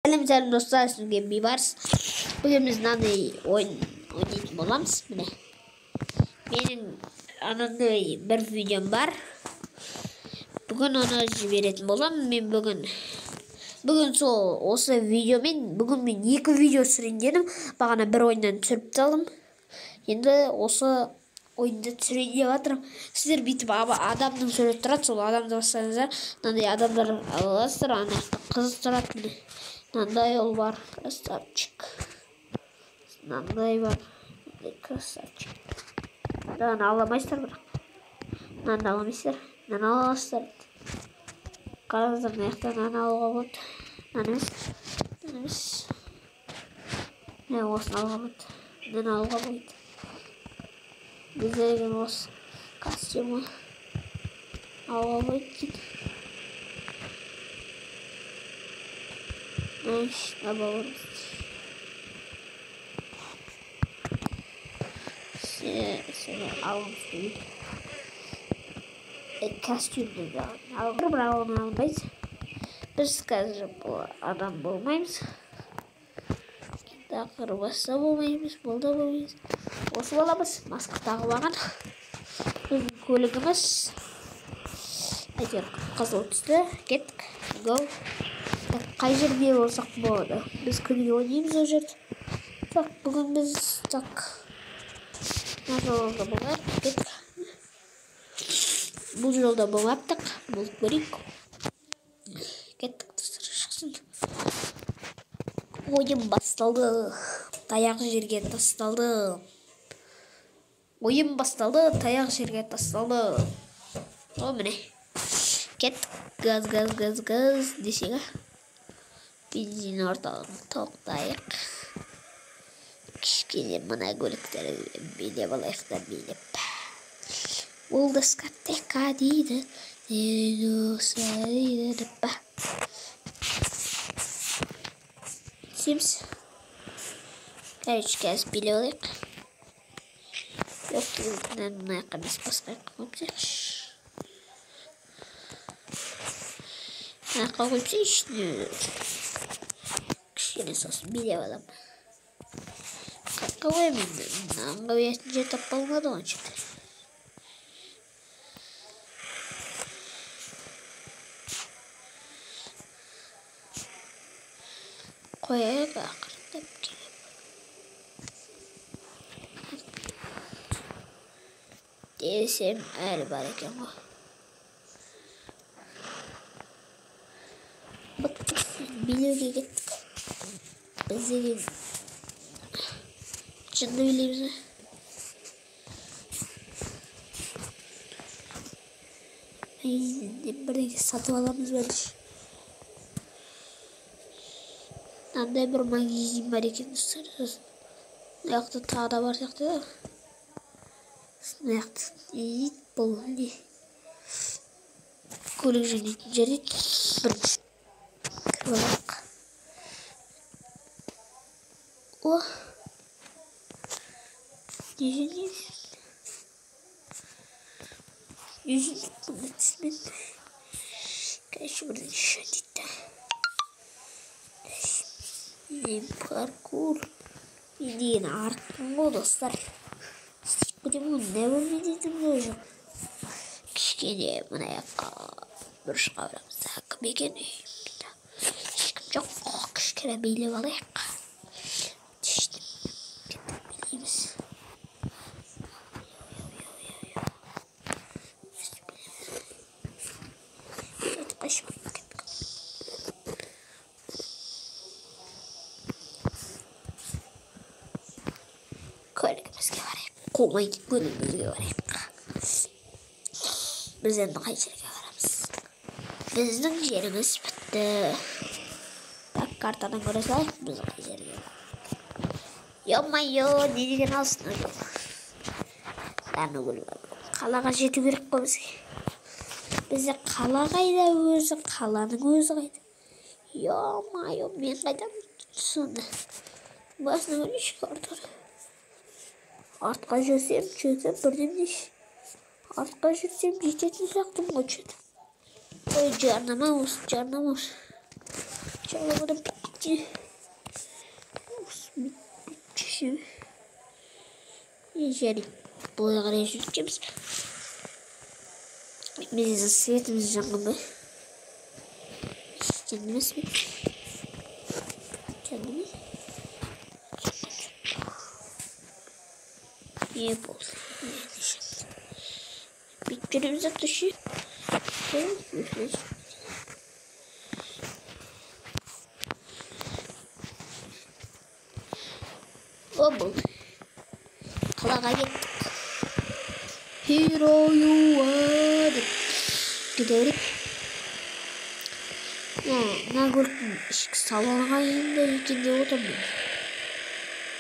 Сәлем достар, сізге бейбарс. Бүгін біз мынандай ойнайтын боламыз. Міне. Менің анандай бір видеом бар. Бүгін оны жіберетін болам. Мен бүгін сол осы видеомен бүгін мен 2 видео түсірейін дедім. Бағана бір ойыннан түсіріп талдым. Енді осы ойынды түсірейін деп жатырмын. Сіздер бүйтіп адамның сурет тұрады, сол адамды бассаңыздар, мынандай адамдар аласыздар, ана қыз тұрады міне. Мынандай ол бар, красавчик. Мынандай бар, красавчик. Мынаны аламайсыздар бірақ. Мынаны аламайсыздар, мынаны аласыздар. Қараңыздар, мына жақта мынаны алуға болады. Мынаны емес. Міне осыны алуға болады. Мынаны алуға болады. Біздерген осы костюмы алуға болады. Мына балымыз. Сені алғымыз келеді. Костюмді алғыр, бірақ оны алмайыз. Біз қазір бұл адам болмаймыз. Тақыр баста болмаймыз, болда болмаймыз. Осы боламыз, маска тағып алған. Біздің көлігіміз. Әйтеуір қызыл түсті. Кеттік. Go. Қай жерде болсақ болады. Біз күніге ойнаймыз ол жерде. Так, бүгін біз так. Мына жолда болайық. Кеттік. Бұл жолда болаптық. Бұл көрейік. Кеттік. Шықсын. Ойын басталды. Таяқ жерге тасталды. Ойын басталды. Таяқ жерге тасталды. О, міне. Кеттік. Газ десеге. Бензин орталығын тоқтайық. Кішкене мұна көліктерді билеп алайықтар билеп. Бұл дискотека дейді. Семіз. Короче, қазір билеп алайық. Жоқ, мұна қамес басқайық қойымсайықш. Мұна қойымсайықш. Кішкене сосын билеп алам. Қаққа қоймен, мынанға өйетін жер таппалмады оған шекті. Қойайық ақырындап келіп. Десем әлі бар екен ғой. Бұттық, билеуге кеттік. Біз деген жынды билейміз. Бірдеңе сатып аламыз бәліш. Мынандай бір магазин бар екен достар. Мына жақта тағы да бар сияқты да. Мына жақта бұл не? Көлік жөнетін жерде бірінші кіріп алайық. О! Не жөнейміз? Бұны түсімен. Короче, бірден жөнейді. Мен паркур. Мен деген арттың ғой достар. Стейк көтем ғой, не бөлме дейтім ғой жоқ. Кішкене мұна яққа бұрышқа бұрамыз. Кім екен үй? Ешкім жоқ. Кішкене билеп алайық. Көлігімізге барайық. Қомайды көлігімізге барайық. Біз енді қай жерге барамыз? Біздің жеріміз бітті. Так, картадан көре салайық. Біз қай жерге барамыз? Йо-майо, не деген алсын жоқ. Сәні көлігі. Қалаға жету керек қой бізге. Бізде қала қайда өзі, қаланың өзі қайда. Йо-майо, мен қайдам сонда. Басына көрейші картаны. Артқа жүрсем, жетіп бірден деш. Артқа жүрсем, жететін сияқтым ғой жетіп. Ой, жарнама осы, жарнама осы. Жарнамадан bitki. Bitki. Yaşarım. Buraya kadar yaşayacağız. Biz sıyatımız canlı. Kendimiz mi? Kendimiz. İyi oldu. Bitkilerimize taşı. Oğlum. Kalağa gittik. Hero you are. Gidelim. Ne gördüm? Işık salonuna yine ikinde oturmuyor.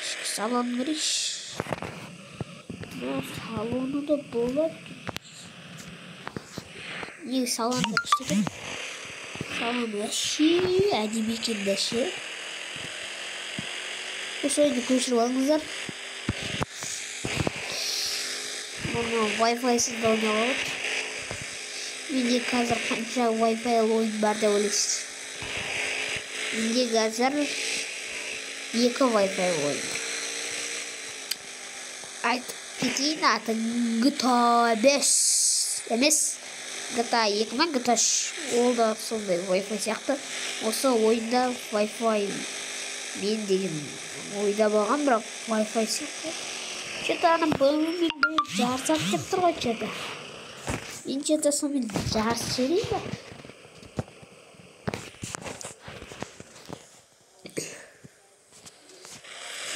Işık salon giriş. Ne salonu da bular. İyi salon karıştırdım. Salon yaşı. Hadi bir kinde şey. Bu sırada konuşurum alınızlar. Bunu Wi-Fi'siz de oynayalım. Video қазір қанша Wi-Fi ойын бар деп ойлайсыз? Менде қазір 2 Wi-Fi ойын. Айтып кетейін, аты GTA 5 емес, GTA 2 мен GTA 3. Ол да сондай Wi-Fi сияқты. Осы ойында Wi-Fi мен деген ойда болған, бірақ Wi-Fi сияқты. Что-то ана бөліммен жарсақ деп тұр ғой что-то. Мен что-то сонымен жарыс жіберейін.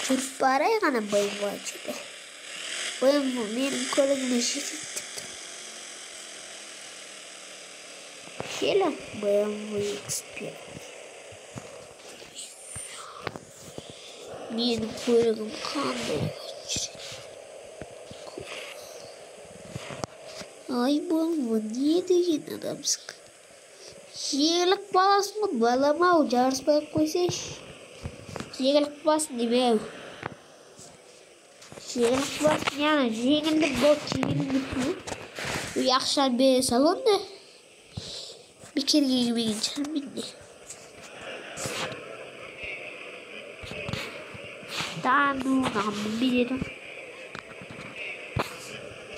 Жүріп барайық ана бөлімге что-то. Бөлім менің көлігіме жетіп тұр. Келі BMW X5. Менің көлігім қандай жүреді. Ay bu ne деген адамсың? Жиілік баласын ғой, балама-ау, жарыспай қойсайшы. Жиілік басын демеу. Жиілік басын, яғни жеңілдік бол, жеңілдік. Үй ақшаны бере салонда. Бекерге келмеген шығар менде. Дану, нағымын береді.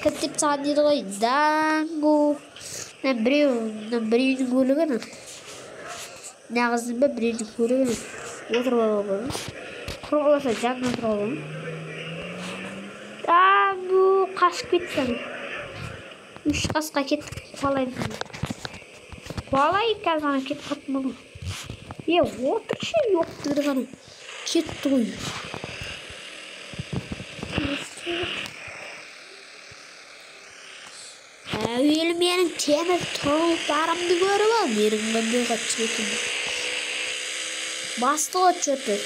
Кітіп саған деді ғой, даңғу. Біреудің көлігін. Нағыздың ба біреудің көлігін. Отырып алғанын. Құрғыласа жанына отырып алғанын. Даңғу, қашып кетсің. 3 қасқа кеттік, қуалайын. Қуалайын қазір ғана кетіп қаттым оны. Отыршы, жоқ деді ғана. Кетті ғой. Әуелі менің темір тұлпарымды көріп ал, менің міндігі қатшетім. Басты ғой чөті.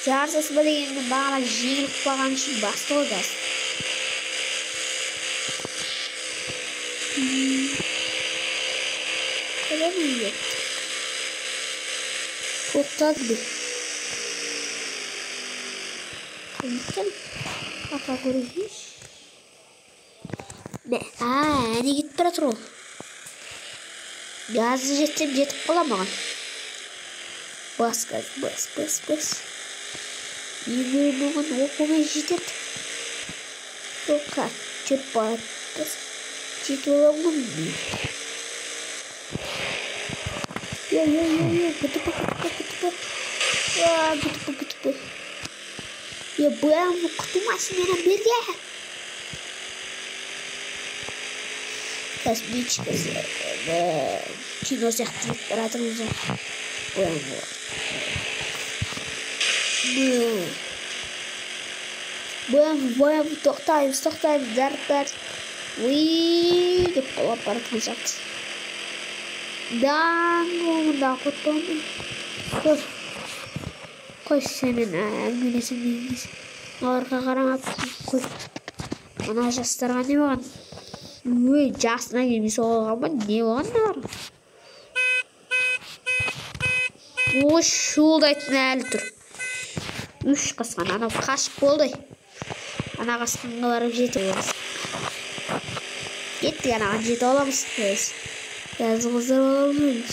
Жарсыз ба дегенді бағана жеңіліп баған үшін басты ғой газ. Көремін ет. Тоқтады бе? Қымттым. Ақа көрейш. Әне кетіп бара тұр ол. Газы жетсем жетіп қала маған. Бас газ, бас. Ене мұғын оқумен жетеді. Тоқа, жүріп барады. Жетіп олам мұн. Күтіп. Бұям құту машинаны берге. Космичка кино сияқты баратырмыз боям тоқтаймыз зарып уй деп қалап баратқан сияқты. Мында құттымын. Қой сенің әңгімелесің дейміз. Оларға қарамап қой. Ана жастарға не болған? Ой, жасына келмей соғылған ба? Не болған да бар? Ой, шуылдайтын әлі тұр. 3 қасқан, анау қашып болды. Ана қасқанға барып жетіп оламыз. Кеттік анаған жетіп оламыз. Жазығыздар оламыз.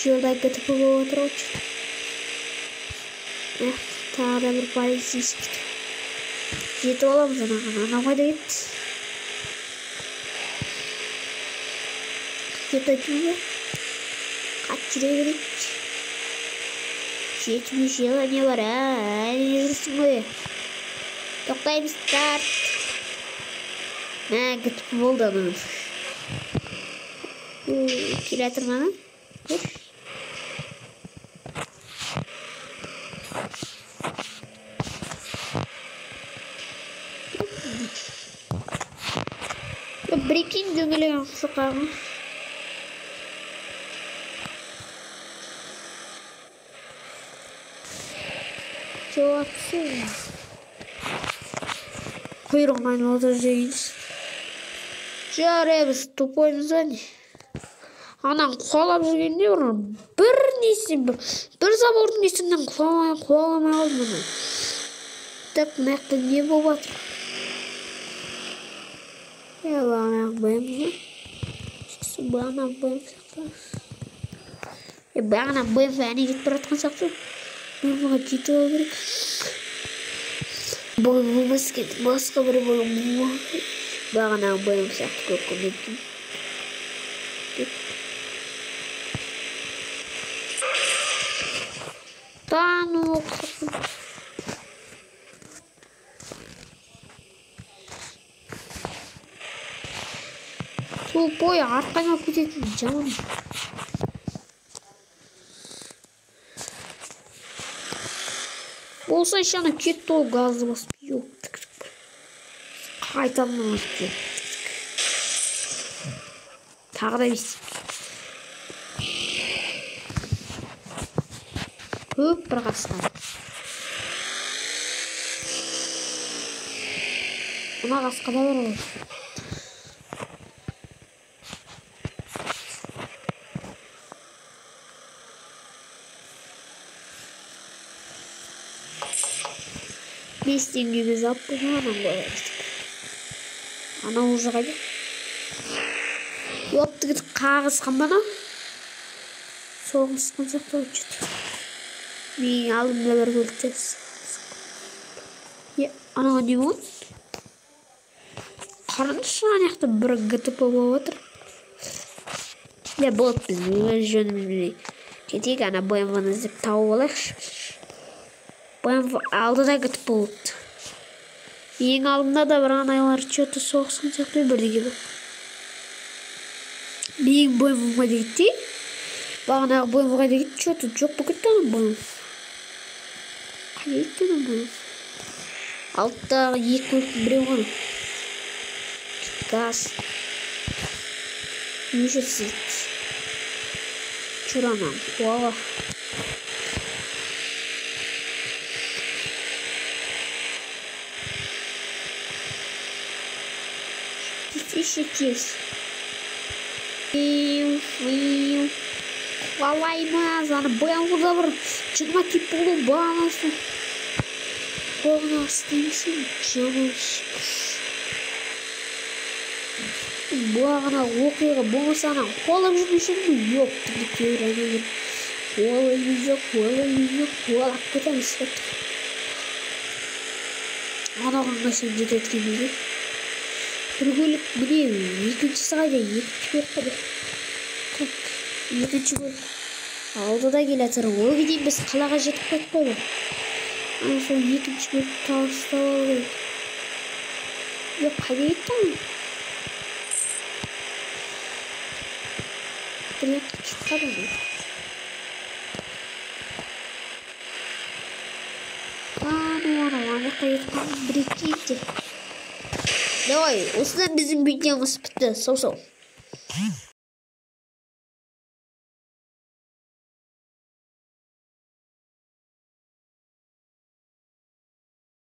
жылдай кетіп болып отыр ғой. Тағы да бір полиция жетіп аламыз. Анау қайда кетті? Кететін бе? Қат жүре берейік. Жетмеш жылға не бар, әлі жүрсің ғой. Тоқтаймыз, старт. Кетіп болды аның. Келе жатыр ма? Прикинь, дөңгелеген құшыққағын. Жоғатсын. Құйрығынан отыр жейініз. Жарай, біз тупоймыз әне. Анан қуалап жүргенде бір несін, бір забордың несінен қуаламай қалды мұны. Так, маяқты не болып атыр? Бағанағы бөйіміз. Бағанағы бөйім сияқты. Бағанағы бөйім әне кетіп баратқан сияқты. Бөйімға жетіп ал керек. Бөйім болмас кетіп, басқа бір бөйім болмас. Бағанағы бөйім сияқты көп көметтім. Тану оқысың. Тупой, арқаңа көтетін жаман. Болса шаны кетті ол газы басып. Қайтамын өтті. Тағы да бестіп. Көп бір қасқа. Бұна қасқа да бар ол. Бестен gibi zaptı hemen koyardık. Ana uzağa gel. Yoptu git kağızkan bana. Soğuk sıkıntı uçtu. Bir alım neler göreceğiz. Ana ne bu? Karınış anakta bir gıtıp otur. Ne bot bizim jönümüzü. Kedik ana boyamanızı tavuk алды да кетіп болды. Ең алдымда да бір анайлар что-то соғысқан сияқты бірдеңе болды. Менің бойым қайда кетті? Бағанағы бойым қайда кетті? Что-то жоқ болып кетті ана бойым. Қайда кетті ана бойым? Алттағы екі көліктің біреу ғана. Газ. Неше сет. Чуранам. Уала. Ищитесь. Қалаймыз, аны боянғыда бір жынма кеп болу бағанасы. Бағанасы деймісің, жамаш. Бағана оқиға болмаса ана қолап жүрмешін бі? Йоқ, түрлі кеуір ана бір. Қолап кетеміз кеттік. Анаған қашан жететкенімізде. Bir gölük buraya ikinci sayıda yetişmektedir. Tak, ikinci gol. Aldı da gelir. O gideyim biz kalağa жетіп кетпеді. Ана сол ikinci gol tavsiye aldı. Yok, қайда кетті ана? Bir yakta çıkmadı mı? Ана жаққа кеткен бір екейді. Давай, осыдан біздің видеомыз бітті. Сау-сау.